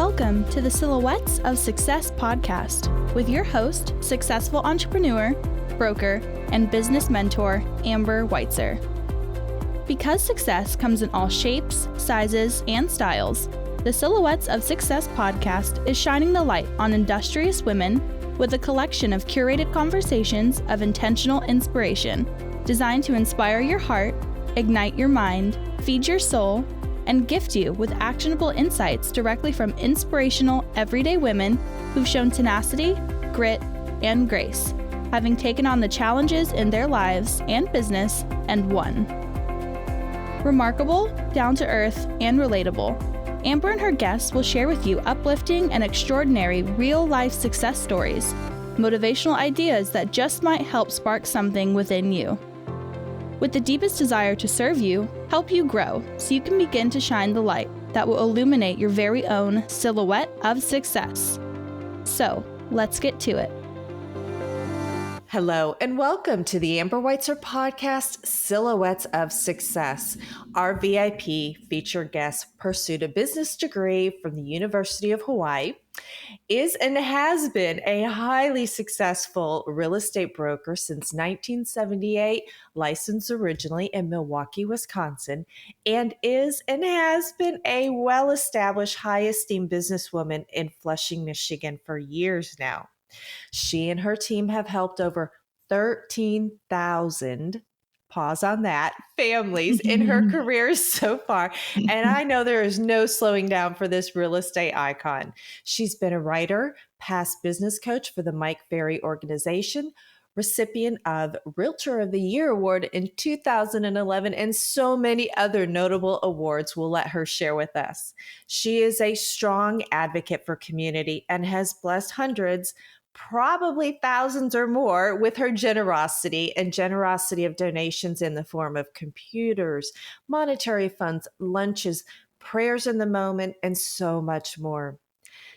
Welcome to the Silhouettes of Success podcast with your host, successful entrepreneur, broker, and business mentor, Amber Weitzer. Because success comes in all shapes, sizes, and styles, the Silhouettes of Success podcast is shining the light on industrious women with a collection of curated conversations of intentional inspiration designed to inspire your heart, ignite your mind, feed your soul, and gift you with actionable insights directly from inspirational, everyday women who've shown tenacity, grit, and grace, having taken on the challenges in their lives and business and won. Remarkable, down-to-earth, and relatable, Amber and her guests will share with you uplifting and extraordinary real-life success stories, motivational ideas that just might help spark something within you. With the deepest desire to serve you, help you grow so you can begin to shine the light that will illuminate your very own silhouette of success. So, let's get to it. Hello, and welcome to the Amber Weitzer podcast, Silhouettes of Success. Our VIP featured guest pursued a business degree from the University of Hawaii, is and has been a highly successful real estate broker since 1978, licensed originally in Milwaukee, Wisconsin, and is and has been a well-established, high-esteemed businesswoman in Flushing, Michigan for years now. She and her team have helped over 13,000, pause on that, families in her career so far. And I know there is no slowing down for this real estate icon. She's been a writer, past business coach for the Mike Ferry Organization, recipient of Realtor of the Year Award in 2011, and so many other notable awards we'll let her share with us. She is a strong advocate for community and has blessed hundreds, probably thousands or more, with her generosity of donations in the form of computers, monetary funds, lunches, prayers in the moment, and so much more.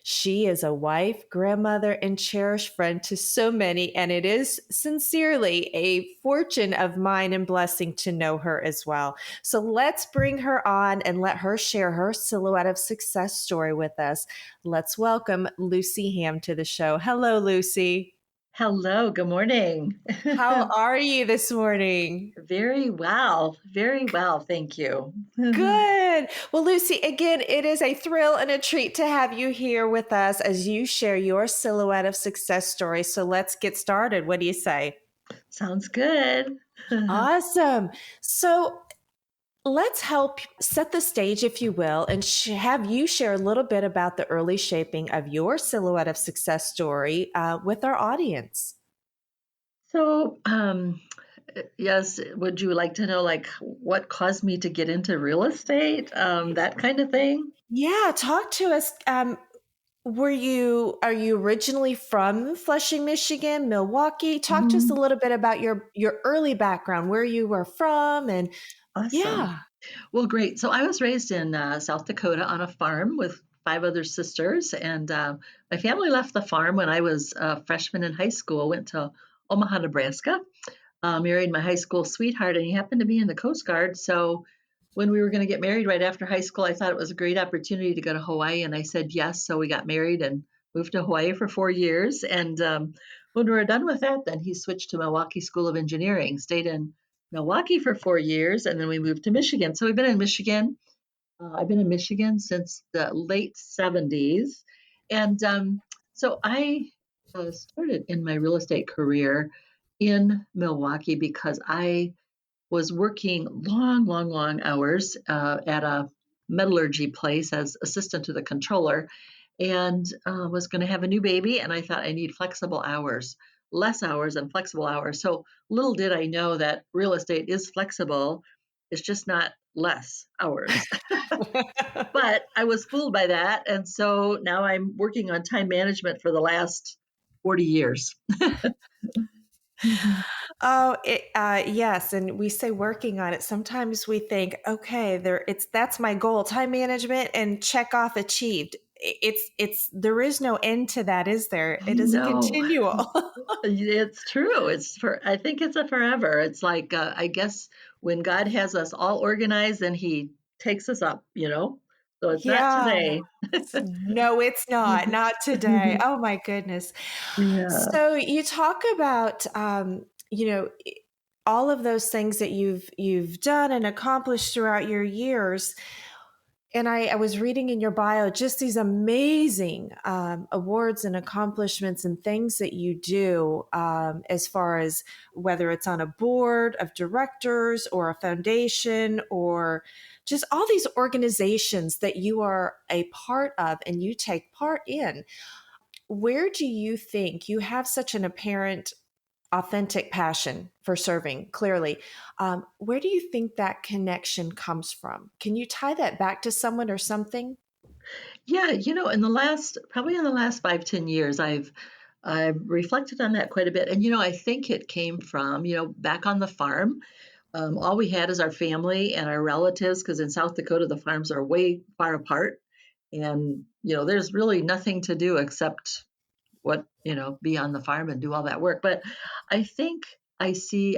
She is a wife, grandmother, and cherished friend to so many, and it is sincerely a fortune of mine and blessing to know her as well. So let's bring her on and let her share her Silhouette of Success story with us. Let's welcome Lucy Ham to the show. Hello, Lucy. Hello, good morning. How are you this morning? Very well, thank you. Good. Well, Lucy, again, it is a thrill and a treat to have you here with us as you share your Silhouette of Success story. So let's get started. What do you say? Sounds good. Awesome. So let's help set the stage, if you will, and have you share a little bit about the early shaping of your Silhouette of Success story with our audience. So, yes, would you like to know what caused me to get into real estate? That kind of thing? Yeah, talk to us. Are you originally from Flushing, Michigan, Milwaukee? Talk to us a little bit about your early background, where you were from, and Awesome. yeah. Well, great. So I was raised in South Dakota on a farm with 5 other sisters, and my family left the farm when I was a freshman in high school, went to Omaha, Nebraska, married my high school sweetheart, and he happened to be in the Coast Guard. So when we were going to get married right after high school, I thought it was a great opportunity to go to Hawaii, and I said yes. So we got married and moved to Hawaii for 4 years. And when we were done with that, then he switched to Milwaukee School of Engineering, stayed in Milwaukee for 4 years, and then we moved to Michigan. So we've been in Michigan. I've been in Michigan since the late 70s. And so I started in my real estate career in Milwaukee because I was working long hours at a metallurgy place as assistant to the controller, and was going to have a new baby. And I thought I need flexible hours, less hours and flexible hours. So little did I know that real estate is flexible. It's just not less hours. But I was fooled by that. And so now I'm working on time management for the last 40 years. Oh, yes. And we say working on it. Sometimes we think, okay, that's my goal, time management, and check off achieved. There is no end to that, is there? It is a continual. It's true. I think it's a forever. It's like, I guess when God has us all organized, then he takes us up, So it's not Yeah. today. No, it's not. Not today. Oh my goodness. Yeah. So you talk about, all of those things that you've done and accomplished throughout your years. And I was reading in your bio just these amazing awards and accomplishments and things that you do, as far as whether it's on a board of directors or a foundation or just all these organizations that you are a part of and you take part in. Where do you think you have such an apparent authentic passion for serving, clearly? Where do you think that connection comes from? Can you tie that back to someone or something? Yeah, probably in the last 5, 10 years, I've reflected on that quite a bit. And I think it came from, back on the farm. All we had is our family and our relatives, because in South Dakota the farms are way far apart, and there's really nothing to do except be on the farm and do all that work. But I think I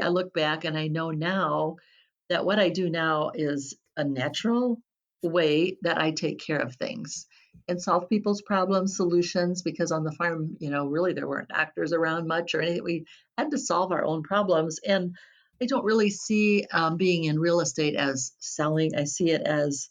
look back and I know now that what I do now is a natural way that I take care of things and solve people's problems, solutions, because on the farm, really there weren't doctors around much or anything. We had to solve our own problems. And I don't really see being in real estate as selling. I see it as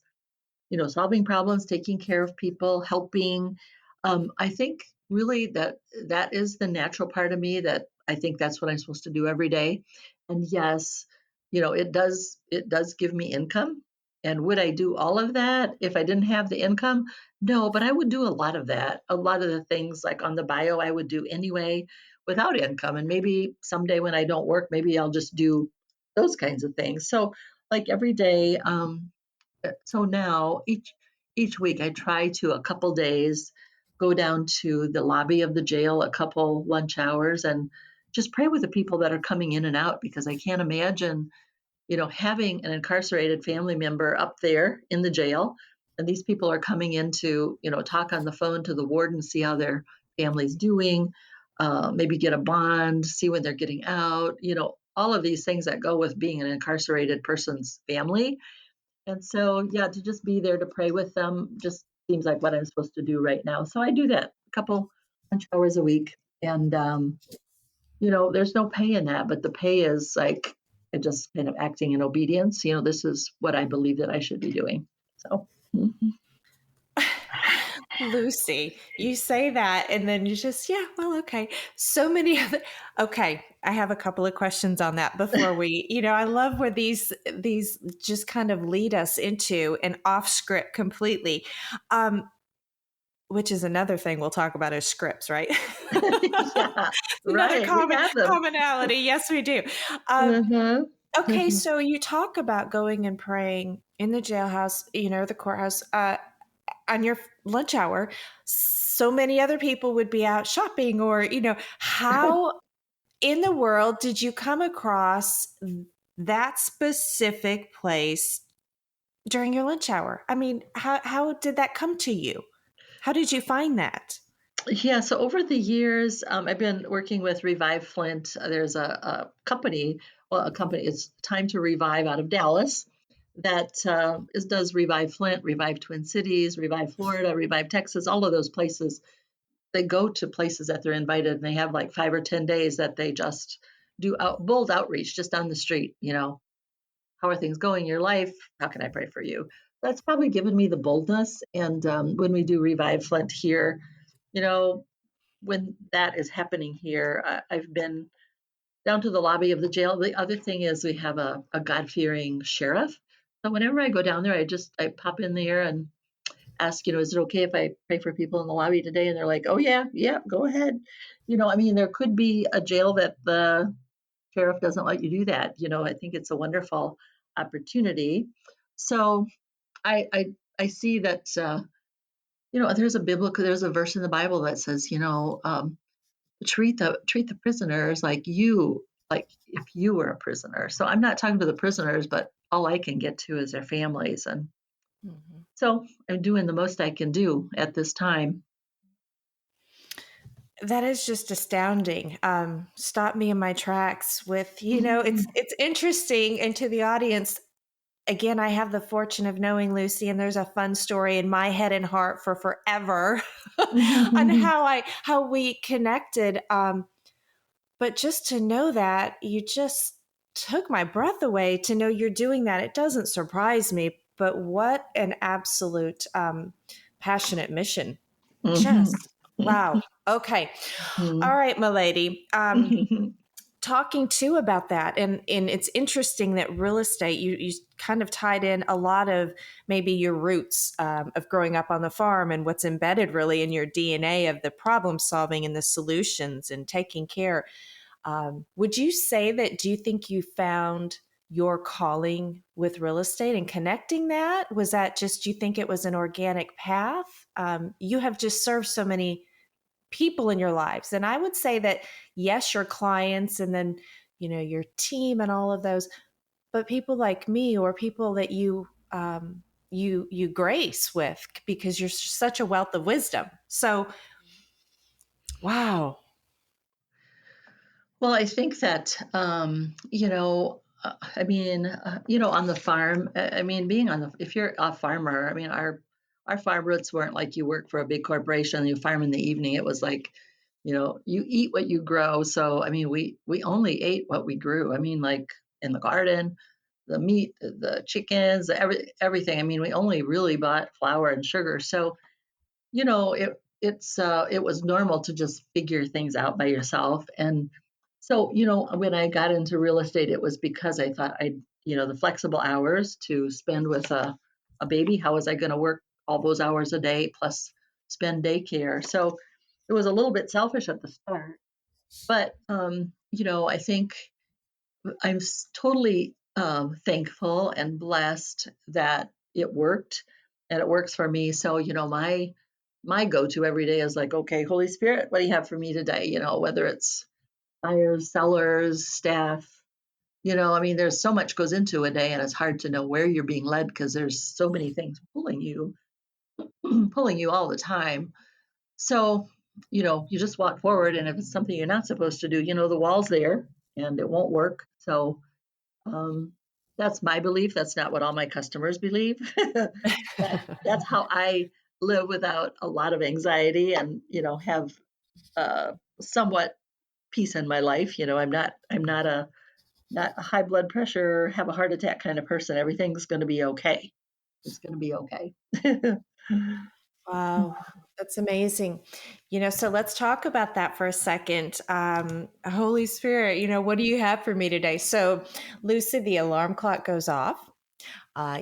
solving problems, taking care of people, helping. I think really that is the natural part of me, that I think that's what I'm supposed to do every day. And yes, it does give me income. And would I do all of that if I didn't have the income? No, but I would do a lot of that. A lot of the things like on the bio I would do anyway without income. And maybe someday when I don't work, maybe I'll just do those kinds of things. So like every day, so now each week I try to a couple days go down to the lobby of the jail a couple lunch hours and just pray with the people that are coming in and out, because I can't imagine having an incarcerated family member up there in the jail, and these people are coming in to talk on the phone to the warden, see how their family's doing, maybe get a bond, see when they're getting out, all of these things that go with being an incarcerated person's family. And so, yeah, to just be there to pray with them just seems like what I'm supposed to do right now. So I do that a couple lunch hours a week. And, there's no pay in that, but the pay is like just kind of acting in obedience. This is what I believe that I should be doing. So, mhm. Lucy, you say that and then you just, yeah, well, okay. So many other, okay. I have a couple of questions on that before we, I love where these just kind of lead us into an off script completely. Which is another thing we'll talk about is scripts, right? Yeah, Another right. We have them. commonality. Yes, we do. Mhm. Okay, so you talk about going and praying in the jailhouse, the courthouse, on your lunch hour. So many other people would be out shopping, or how in the world did you come across that specific place during your lunch hour? I mean, how did that come to you? How did you find that? Yeah, so over the years, I've been working with Revive Flint. There's a company, it's Time to Revive out of Dallas that does Revive Flint, Revive Twin Cities, Revive Florida, Revive Texas, all of those places. They go to places that they're invited, and they have like 5 or 10 days that they just do bold outreach just on the street. How are things going in your life? How can I pray for you? That's probably given me the boldness. And when we do Revive Flint here, you know, when that is happening here, I've been down to the lobby of the jail. The other thing is we have a God-fearing sheriff. So whenever I go down there, I pop in there and ask, is it okay if I pray for people in the lobby today? And they're like, oh yeah, yeah, go ahead. There could be a jail that the sheriff doesn't let you do that. I think it's a wonderful opportunity. So I see that there's a verse in the Bible that says, treat the prisoners like if you were a prisoner. So I'm not talking to the prisoners, but all I can get to is their families. And Mhm. so I'm doing the most I can do at this time. That is just astounding. Stop me in my tracks with, it's interesting, and to the audience, again, I have the fortune of knowing Lucy, and there's a fun story in my head and heart for forever on how we connected. But just to know that, you just took my breath away to know you're doing that. It doesn't surprise me, but what an absolute passionate mission. Just wow. Okay. All right, my lady. Talking too about that, and it's interesting that real estate, you kind of tied in a lot of maybe your roots of growing up on the farm and what's embedded really in your DNA of the problem solving and the solutions and taking care. Would you say that, do you think you found your calling with real estate and connecting that? Was that just, do you think it was an organic path? You have just served so many people in your lives. And I would say that, yes, your clients and then, your team and all of those, but people like me or people that you grace with because you're such a wealth of wisdom. So, wow. Well, I think that, on the farm, if you're a farmer, I mean, our farm roots weren't like you work for a big corporation and you farm in the evening. It was like, you eat what you grow. So, I mean, we only ate what we grew. I mean, like in the garden, the meat, the chickens, everything. I mean, we only really bought flour and sugar. So, it was normal to just figure things out by yourself. And so, when I got into real estate, it was because I thought the flexible hours to spend with a baby, how was I going to work all those hours a day plus spend daycare? So it was a little bit selfish at the start, but I think I'm totally thankful and blessed that it worked and it works for me. So, my go-to every day is like, okay, Holy Spirit, what do you have for me today? Whether it's buyers, sellers, staff, I mean, there's so much goes into a day and it's hard to know where you're being led because there's so many things pulling you, pulling you all the time. So, you just walk forward, and if it's something you're not supposed to do, the wall's there and it won't work. So, um, that's my belief. That's not what all my customers believe. That's how I live without a lot of anxiety and, have somewhat peace in my life. I'm not a high blood pressure, have a heart attack kind of person. Everything's going to be okay. It's going to be okay. Wow, that's amazing. So let's talk about that for a second. Holy Spirit, what do you have for me today? So, Lucy, the alarm clock goes off.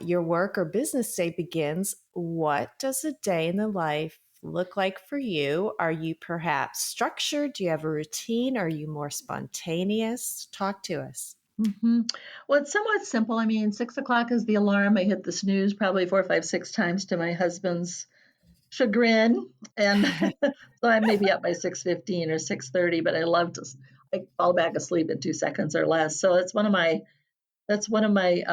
Your work or business day begins. What does a day in the life look like for you? Are you perhaps structured? Do you have a routine? Are you more spontaneous? Talk to us. Well, it's somewhat simple. I mean, 6 o'clock is the alarm. I hit the snooze probably 4, 5, 6 times to my husband's chagrin, and so I may be up by 6:15 or 6:30. But I fall back asleep in 2 seconds or less. So that's one of my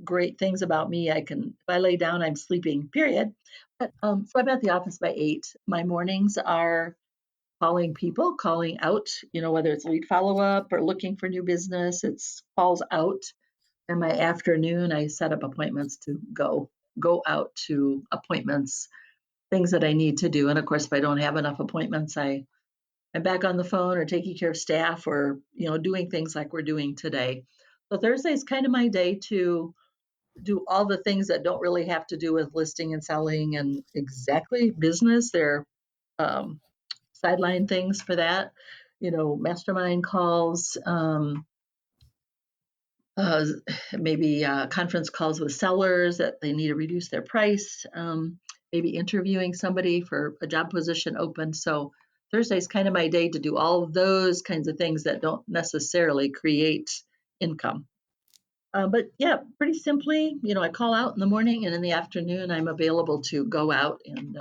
great things about me. If I lay down, I'm sleeping. Period. But so I'm at the office by 8. My mornings are calling people, calling out. Whether it's lead follow up or looking for new business, it's calls out. And my afternoon, I set up appointments to go out to appointments, things that I need to do. And of course, if I don't have enough appointments, I'm back on the phone or taking care of staff or, doing things like we're doing today. So Thursday is kind of my day to do all the things that don't really have to do with listing and selling and exactly business. They're um, sideline things for that, mastermind calls, uh, maybe conference calls with sellers that they need to reduce their price, maybe interviewing somebody for a job position open. So Thursday's kind of my day to do all of those kinds of things that don't necessarily create income. But yeah, pretty simply, I call out in the morning and in the afternoon, I'm available to go out and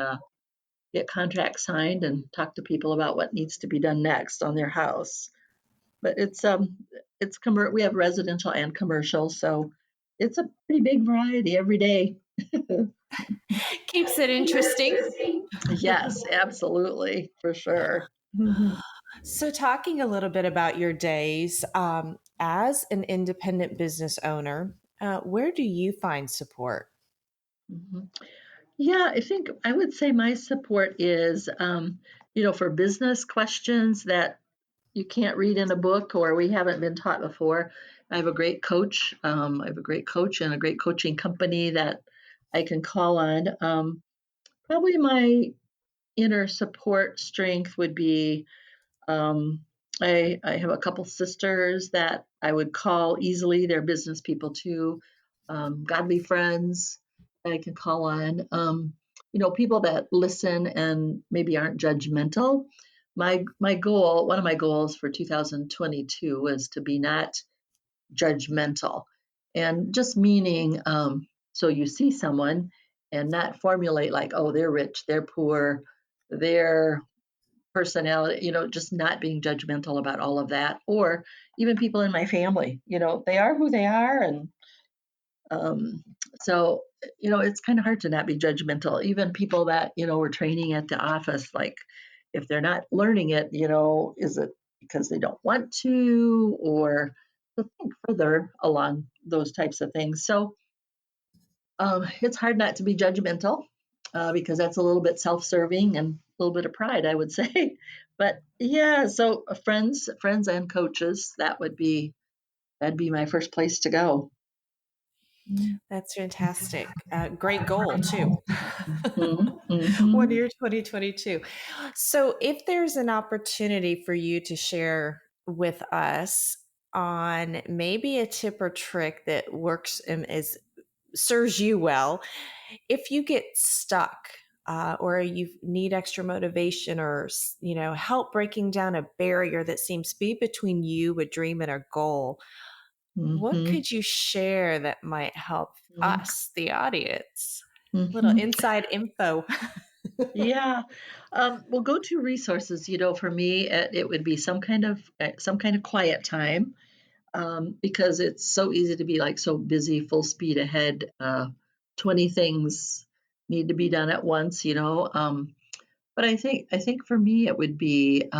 get contracts signed and talk to people about what needs to be done next on their house. But we have residential and commercial, so it's a pretty big variety every day. Keeps it interesting. Yes, absolutely, for sure. Mhm. So, talking a little bit about your days as an independent business owner, Where do you find support? Mhm. Yeah, I think I would say my support is, for business questions that you can't read in a book or we haven't been taught before. I have a great coach. I have a great coach and a great coaching company that I can call on. Probably my inner support strength would be um, I have a couple sisters that I would call easily. They're business people too, godly friends that I can call on. People that listen and maybe aren't judgmental. My goal, one of my goals for 2022 was to be not judgmental, and just meaning so you see someone and not formulate like, oh, they're rich, they're poor, they're personality, just not being judgmental about all of that. Or even people in my family, they are who they are. And um, so, it's kind of hard to not be judgmental. Even people that, we're training at the office, like if they're not learning it, is it because they don't want to, or to think further along those types of things. So, it's hard not to be judgmental because that's a little bit self-serving and a little bit of pride, I would say. But yeah, so friends and coaches, that'd be my first place to go. That's fantastic. Great goal, too. Mhm, One mhm, year 2022. So, if there's an opportunity for you to share with us on maybe a tip or trick that works and is serves you well, if you get stuck or you need extra motivation or help breaking down a barrier that seems to be between you, a dream, and a goal, what mhm, could you share that might help mhm, us, the audience? Little mhm. inside info. Yeah. Well, go-to resources, for me, it would be some kind of quiet time, because it's so easy to be like so busy, full speed ahead. 20 things need to be done at once, but I think for me it would be,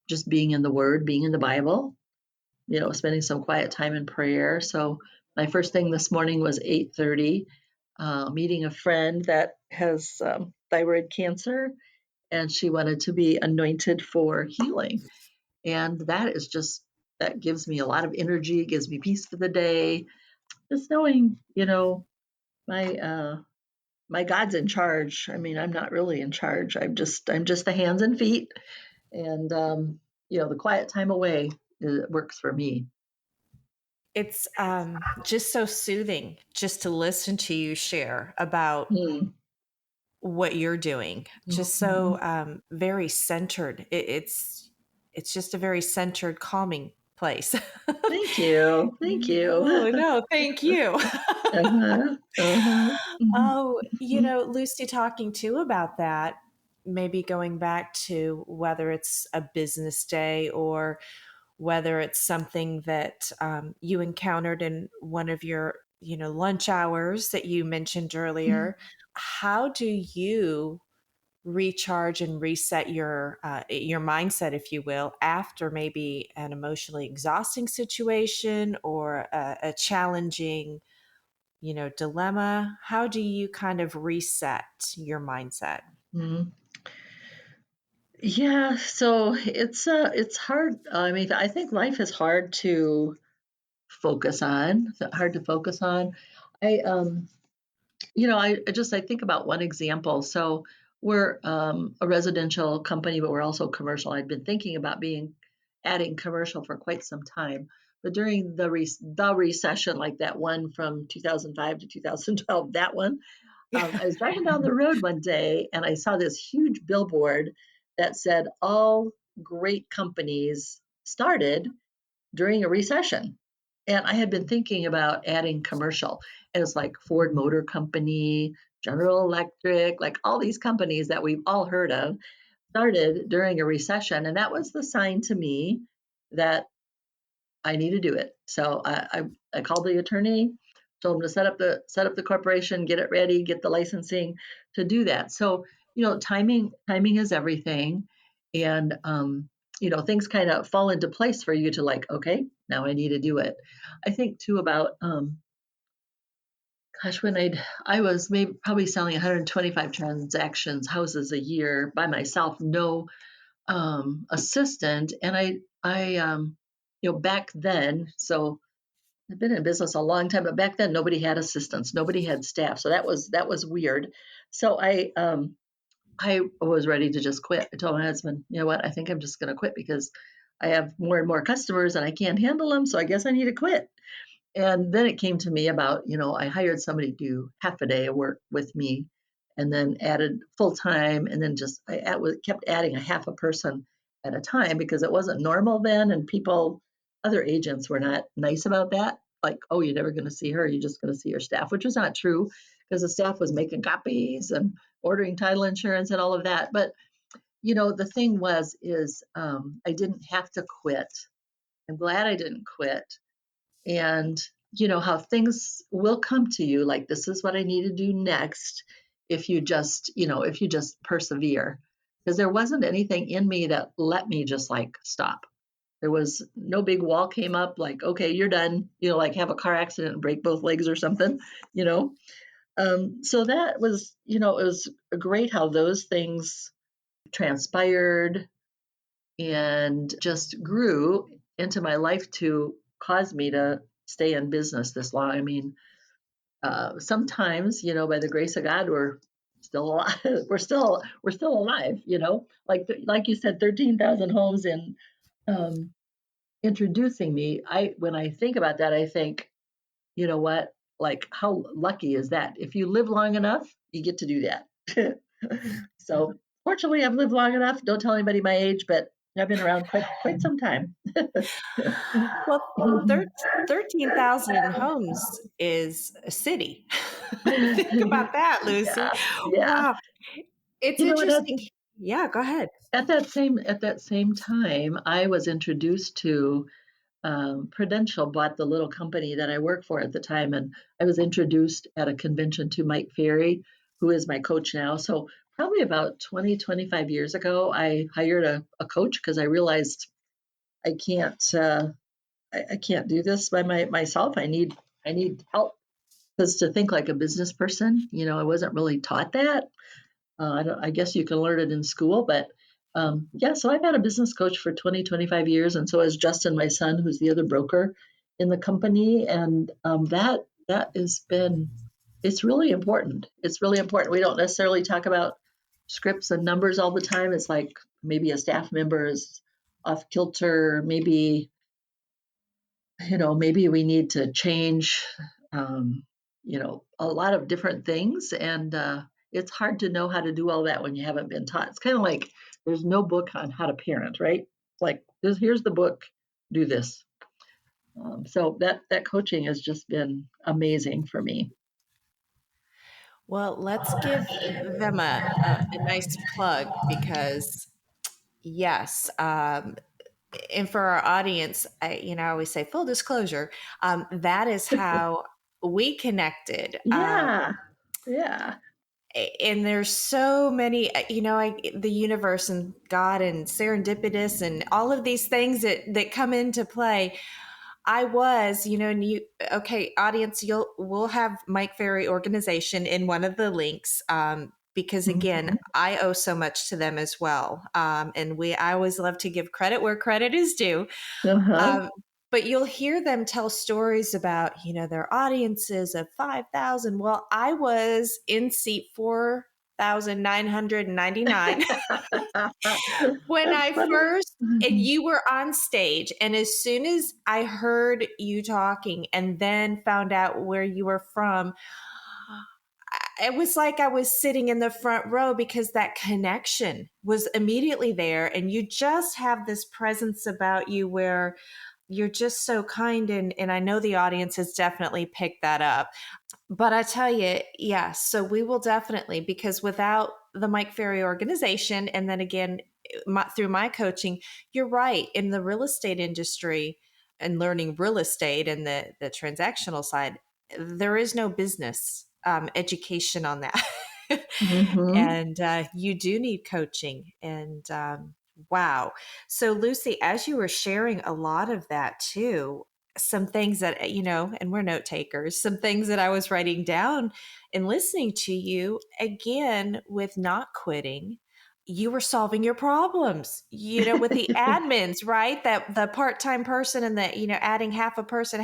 just being in the Word, being in the Bible, spending some quiet time in prayer. So my first thing this morning was 8:30, meeting a friend that has thyroid cancer, and she wanted to be anointed for healing. And that gives me a lot of energy, gives me peace for the day. Just knowing, my God's in charge. I mean, I'm not really in charge. I'm just the hands and feet, and the quiet time away works for me. It's just so soothing just to listen to you share about Mm, what you're doing. Just so mhm. very centered. It's just a very centered, calming place. Thank you. Thank you. Oh no, thank you. Uh-huh. Uh-huh. Mhm. Oh, Mhm. Lucy, talking too about that, maybe going back to whether it's a business day or whether it's something that you encountered in one of your, lunch hours that you mentioned Mhm. earlier. How do you recharge and reset your mindset, if you will, after maybe an emotionally exhausting situation or a challenging dilemma? How do you kind of reset your mindset? Mhm. Yeah, so it's hard. I mean, I think life is hard to focus on. Hard to focus on. I I think about one example. So we're a residential company, but we're also commercial. I'd been thinking about being adding commercial for quite some time, but during the recession, like that one from 2005 to 2012, that one, I was driving down the road one day and I saw this huge billboard that said all great companies started during a recession. And I had been thinking about adding commercial. And it's like Ford Motor Company, General Electric, like all these companies that we've all heard of started during a recession. And that was the sign to me that I need to do it. So I called the attorney, told him to set up the corporation, get it ready, get the licensing to do that. So timing is everything, and things kind of fall into place for you to like, okay, now I need to do it. I think too about, gosh, when I was maybe probably selling 125 transactions, houses a year by myself, no assistant. And back then, so I've been in business a long time, but back then nobody had assistants, nobody had staff. So that was weird. So I was ready to just quit. I told my husband, you know what, I think I'm just going to quit because I have more and more customers and I can't handle them. So I guess I need to quit. And then it came to me about, I hired somebody to do half a day of work with me and then added full time. And then just kept adding a half a person at a time because it wasn't normal then. And other agents were not nice about that. Like, oh, you're never going to see her. You're just going to see your staff, which was not true because the staff was making copies and ordering title insurance and all of that. But, the thing is I didn't have to quit. I'm glad I didn't quit. And how things will come to you, like this is what I need to do next if you just persevere, because there wasn't anything in me that let me just like stop. There was no big wall came up like, okay, you're done, like have a car accident and break both legs or something. you know so that was, it was great how those things transpired and just grew into my life to cause me to stay in business this long. I mean, sometimes, by the grace of God, we're still alive. we're still alive. Like you said, 13,000 homes in introducing me. When I think about that, I think, you know what? Like, how lucky is that? If you live long enough, you get to do that. So, fortunately, I've lived long enough. Don't tell anybody my age, but I've been around quite some time. Well, 13,000 homes is a city. Think about that, Lucy. Yeah, yeah. Wow. It's And interesting. Yeah, go ahead. at that same time, I was introduced to Prudential bought the little company that I worked for at the time, and I was introduced at a convention to Mike Ferry, who is my coach now. So probably about 25 years ago, I hired a coach because I realized I can't I can't do this by myself. I need help because to think like a business person, I wasn't really taught that. I guess you can learn it in school, but yeah, so I've had a business coach for 25 years, and so has Justin, my son, who's the other broker in the company, and that has been, it's really important. It's really important. We don't necessarily talk about scripts and numbers all the time. It's like maybe a staff member is off kilter, maybe we need to change, um, a lot of different things. And it's hard to know how to do all that when you haven't been taught. It's kind of like there's no book on how to parent, right? Like, here's the book, do this. So that coaching has just been amazing for me. Well, let's give them a nice plug because, yes, and for our audience, I always say full disclosure. That is how we connected. Yeah. Yeah. And there's so many, the universe and God and serendipitous and all of these things that come into play. I was, and okay, audience, we'll have Mike Ferry Organization in one of the links. Because again, I owe so much to them as well. And I always love to give credit where credit is due. Uh-huh. But you'll hear them tell stories about, their audiences of 5,000. Well, I was in seat 4,999 when That's I funny. first, and you were on stage. And as soon as I heard you talking and then found out where you were from, it was like I was sitting in the front row because that connection was immediately there. And you just have this presence about you where you're just so kind. And I know the audience has definitely picked that up. But I tell you, yeah, so we will definitely, because without the Mike Ferry Organization, and then again, through my coaching, you're right, in the real estate industry and learning real estate and the transactional side, there is no business education on that. Mm-hmm. And you do need coaching. And Wow. So, Lucy, as you were sharing a lot of that too, some things that, and we're note takers, some things that I was writing down and listening to you again with not quitting. You were solving your problems, with the admins, right? That the part time person and the, adding half a person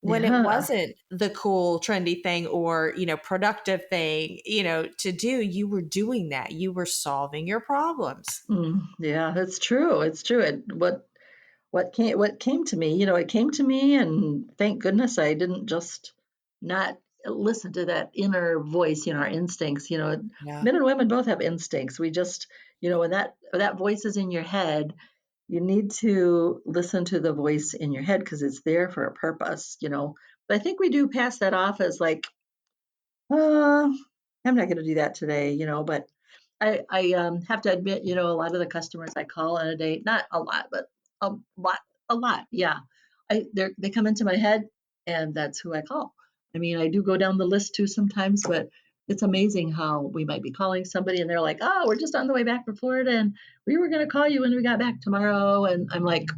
when it Yeah. wasn't the cool, trendy thing or, productive thing, to do, you were doing that. You were solving your problems. Yeah, it's true. It's true. What came to me, it came to me, and thank goodness I didn't just not listen to that inner voice, our instincts. Yeah. Men and women both have instincts. We just, when that voice is in your head, you need to listen to the voice in your head because it's there for a purpose. But I think we do pass that off as like, uh, I'm not going to do that today. But I have to admit, a lot of the customers I call in a day, not a lot, but a lot, yeah. They come into my head, and that's who I call. I mean, I do go down the list too sometimes, but it's amazing how we might be calling somebody and they're like, "Oh, we're just on the way back from Florida, and we were going to call you when we got back tomorrow." And I'm like,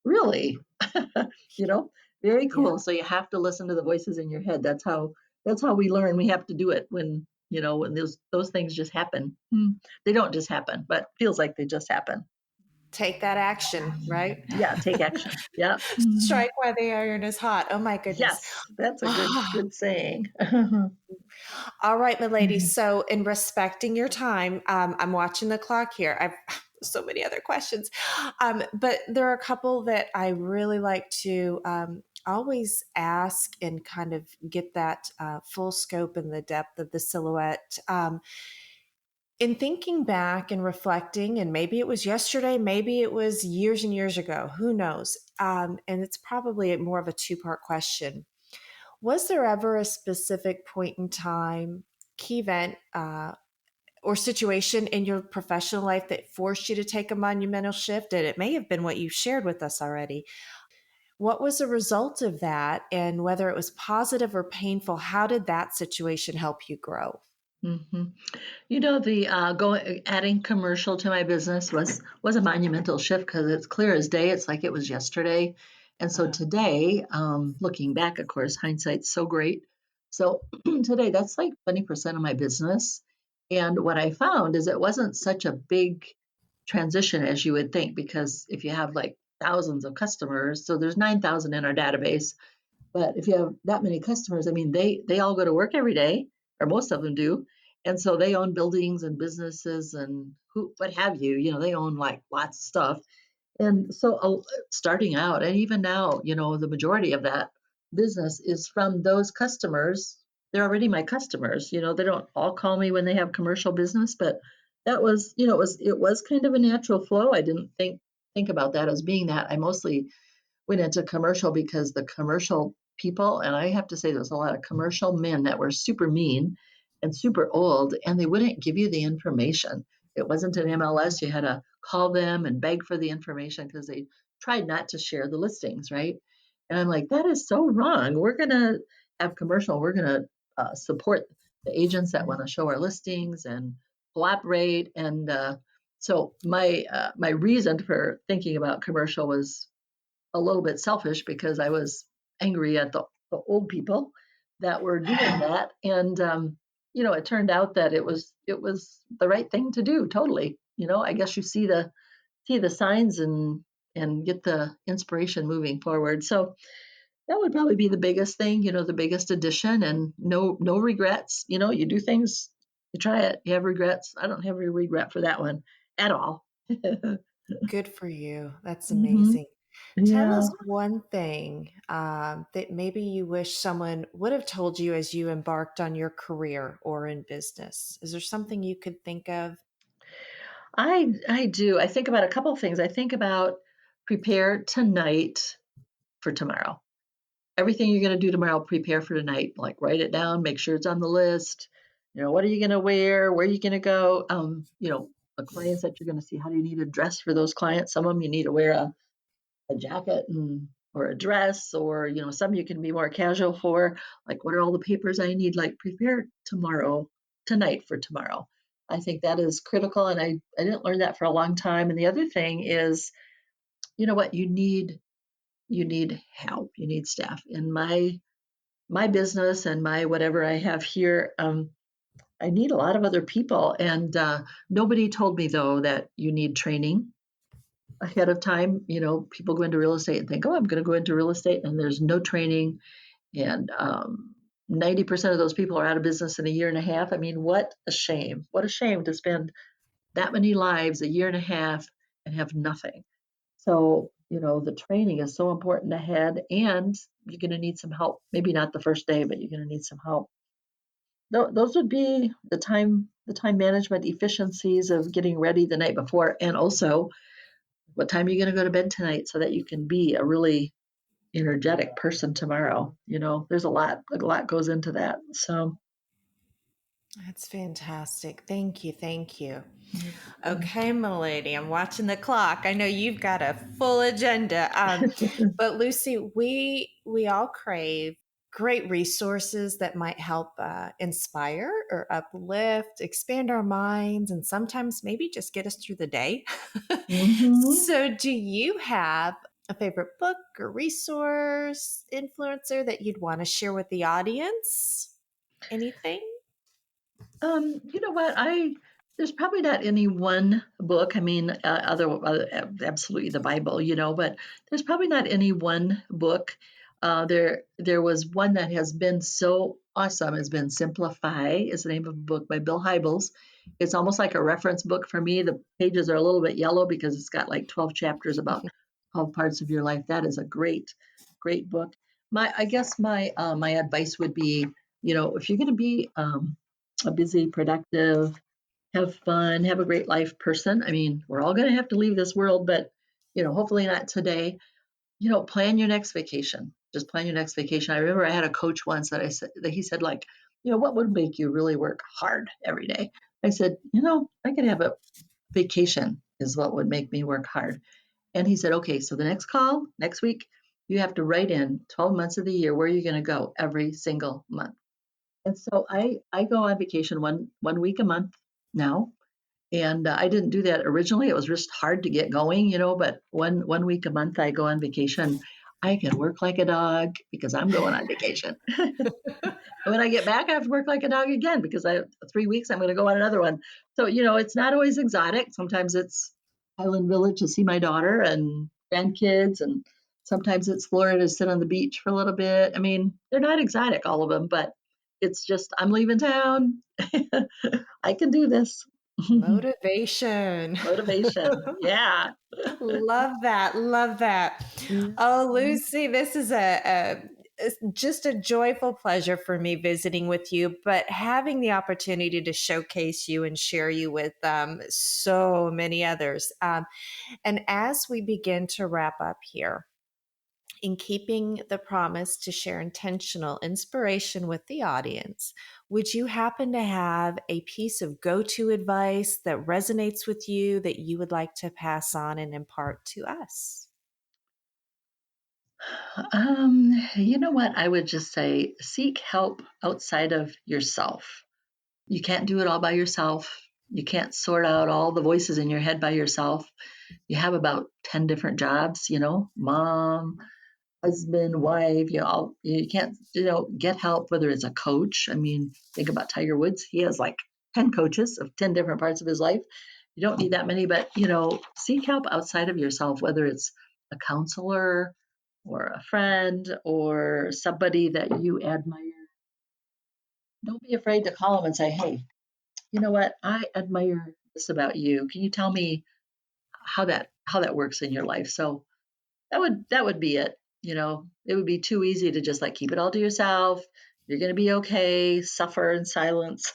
"Really?" you know, Very Yeah. cool. So you have to listen to the voices in your head. That's how we learn. We have to do it when those things just happen. They don't just happen, but feels like they just happen. Take that action, right? Yeah, take action. Yeah. Mhm. Strike while the iron is hot. Oh my goodness. Yes, that's a good saying. All right, my lady. So, in respecting your time, I'm watching the clock here. I've so many other questions, but there are a couple that I really like to always ask and kind of get that full scope and the depth of the silhouette. In thinking back and reflecting, and maybe it was yesterday, maybe it was years and years ago, who knows? And it's probably more of a two-part question. Was there ever a specific point in time, key event, or situation in your professional life that forced you to take a monumental shift? And it may have been what you shared with us already. What was the result of that? And whether it was positive or painful, how did that situation help you grow? hmm the going adding commercial to my business was a monumental shift because it's clear as day. It's like it was yesterday, and so Uh, today, looking back, of course, hindsight's so great. So today, that's like 20% of my business, and what I found is it wasn't such a big transition as you would think because if you have like thousands of customers, so there's 9,000 in our database. But if you have that many customers, I mean, they all go to work every day, or most of them do, and so they own buildings and businesses and what have you. They own like lots of stuff. And so, starting out, and even now, the majority of that business is from those customers. They're already my customers. They don't all call me when they have commercial business, but that was, it was kind of a natural flow. I didn't think about that as being that. I mostly went into commercial because the commercial people, and I have to say there's a lot of commercial men that were super mean and super old, and they wouldn't give you the information. It wasn't an MLS. You had to call them and beg for the information because they tried not to share the listings, right? And I'm like, that is so wrong. We're going to have commercial. We're going to support the agents that want to show our listings and cooperate. And so my reason for thinking about commercial was a little bit selfish because I was angry at the old people that were doing that, and it turned out that it was the right thing to do. Totally, I guess you see the signs and get the inspiration moving forward. So that would probably be the biggest thing, the biggest addition, and no regrets. You do things, you try it, you have regrets. I don't have any regret for that one at all. Good for you. That's hmm amazing. Tell Yeah. us one thing that maybe you wish someone would have told you as you embarked on your career or in business. Is there something you could think of? I do. I think about a couple of things. I think about prepare tonight for tomorrow. Everything you're going to do tomorrow, prepare for tonight. Like write it down, make sure it's on the list. What are you going to wear? Where are you going to go? The clients that you're going to see, how do you need to dress for those clients? Some of them you need to wear a jacket or a dress, or some you can be more casual for. Like what are all the papers I need? Like prepare tonight for tomorrow. I think that is critical. And I didn't learn that for a long time. And the other thing is, you know what, you need help, you need staff. In my business and my whatever I have here, I need a lot of other people. And nobody told me though that you need training ahead of time. You know, people go into real estate and think, oh, I'm going to go into real estate, and there's no training. And 90% of those people are out of business in a year and a half. I mean, what a shame. What a shame to spend that many lives, a year and a half, and have nothing. So, you know, the training is so important ahead, and you're going to need some help. Maybe not the first day, but you're going to need some help. Those would be the time management efficiencies of getting ready the night before, and also what time are you going to go to bed tonight so that you can be a really energetic person tomorrow. You know, there's a lot goes into that. So That's fantastic. Thank you. Thank you. mm, Okay, my lady, I'm watching the clock. I know you've got a full agenda. But Lucy, we all crave great resources that might help inspire or uplift, expand our minds, and sometimes maybe just get us through the day. mhm. So, do you have a favorite book or resource influencer that you'd want to share with the audience? Anything? You know what? There's probably not any one book. I mean, absolutely the Bible, you know, but there's probably not any one book. There was one that has been so awesome. Has been Simplify is the name of a book by Bill Hybels. It's almost like a reference book for me. The pages are a little bit yellow because it's got like 12 chapters about 12 parts of your life. That is a great book. I guess my advice would be, you know, if you're going to be a busy, productive, have fun, have a great life person. I mean, we're all going to have to leave this world, but you know, hopefully not today. You know, plan your next vacation. Just plan your next vacation. I remember I had a coach once that he said, like, you know, what would make you really work hard every day? I said, you know, I could have a vacation is what would make me work hard. And he said, okay, so the next call next week, you have to write in 12 months of the year where you're going to go every single month. And so I go on vacation one week a month now, and I didn't do that originally. It was just hard to get going, you know. But one week a month I go on vacation. I can work like a dog because I'm going on vacation. And when I get back, I have to work like a dog again because I 3 weeks I'm going to go on another one. So you know, it's not always exotic. Sometimes it's Highland Village to see my daughter and grandkids, and sometimes it's Florida to sit on the beach for a little bit. I mean, they're not exotic, all of them, but it's just I'm leaving town. I can do this. Motivation. Motivation. Yeah. Love that. Love that. Yeah. Oh, Lucy, this is it's just a joyful pleasure for me visiting with you, but having the opportunity to showcase you and share you with so many others. And as we begin to wrap up here, in keeping the promise to share intentional inspiration with the audience, would you happen to have a piece of go to advice that resonates with you that you would like to pass on and impart to us? You know what? I would just say seek help outside of yourself. You can't do it all by yourself. You can't sort out all the voices in your head by yourself. You have about 10 different jobs, you know, mom, husband, wife, you can't, you know, get help, whether it's a coach. I mean, think about Tiger Woods. He has like 10 coaches of 10 different parts of his life. You don't need that many, but, you know, seek help outside of yourself, whether it's a counselor or a friend or somebody that you admire. Don't be afraid to call them and say, hey, you know what? I admire this about you. Can you tell me how that works in your life? So that would be it. You know, it would be too easy to just like keep it all to yourself. You're going to be okay, suffer in silence.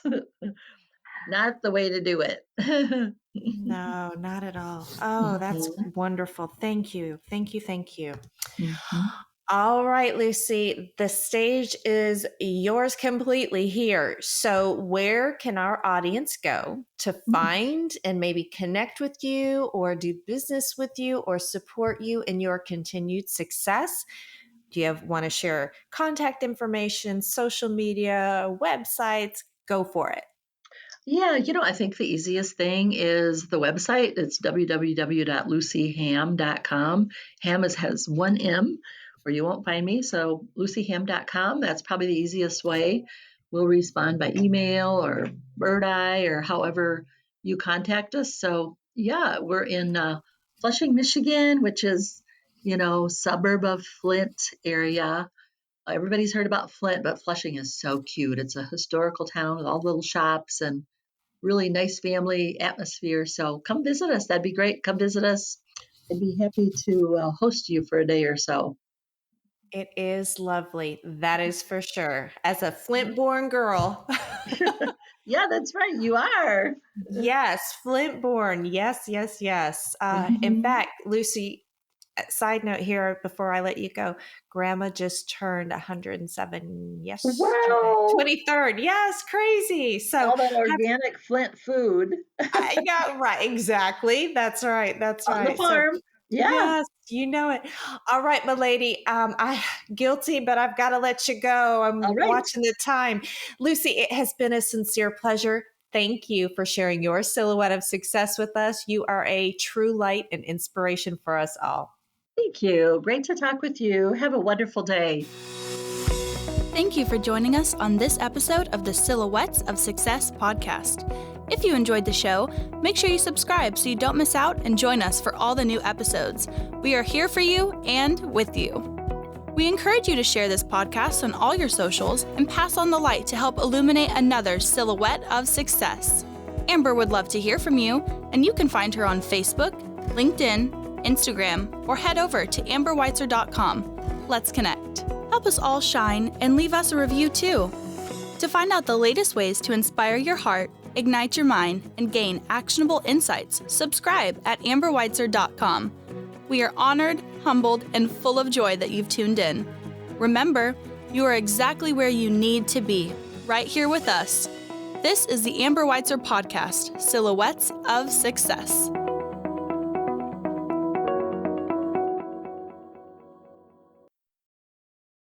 Not the way to do it. No, not at all. Oh, that's Mhm, wonderful. Thank you. Thank you. Thank you. mhm, All right, Lucy, the stage is yours completely here. So, where can our audience go to mhm. find and maybe connect with you or do business with you or support you in your continued success? Do you want to share contact information, social media, websites? Go for it. Yeah, I think the easiest thing is the website. It's www.lucyham.com. Has one M, or you won't find me. So lucyham.com, that's probably the easiest way. We'll respond by email or bird eye or however you contact us. So yeah, we're in Flushing, Michigan, which is, suburb of Flint area. Everybody's heard about Flint, but Flushing is so cute. It's a historical town with all the little shops and really nice family atmosphere. So come visit us. That'd be great. Come visit us. I'd be happy to host you for a day or so. It is lovely. That is for sure. As a Flint-born girl. Yeah, that's right. You are. Yes, Flint-born. Yes, yes, yes. In Mhm. fact, Lucy, side note here before I let you go, Grandma just turned 107 yesterday, Wow. 23rd. Yes, crazy. So, All that organic Flint food yeah, right. Exactly. That's right. That's on the right. So, farm. Yeah. yes, you know it. All right, my lady. I guilty, but I've got to let you go. I'm All right. watching the time. Lucy, it has been a sincere pleasure. Thank you for sharing your silhouette of success with us. You are a true light and inspiration for us all. Thank you. Great to talk with you. Have a wonderful day. Thank you for joining us on this episode of the Silhouettes of Success podcast. If you enjoyed the show, make sure you subscribe so you don't miss out and join us for all the new episodes. We are here for you and with you. We encourage you to share this podcast on all your socials and pass on the light to help illuminate another silhouette of success. Amber would love to hear from you, and you can find her on Facebook, LinkedIn, Instagram, or head over to amberweitzer.com. Let's connect. Help us all shine and leave us a review too. To find out the latest ways to inspire your heart, ignite your mind, and gain actionable insights, subscribe at amberweitzer.com. We are honored, humbled, and full of joy that you've tuned in. Remember, you are exactly where you need to be, right here with us. This is the Amber Weitzer Podcast, Silhouettes of Success.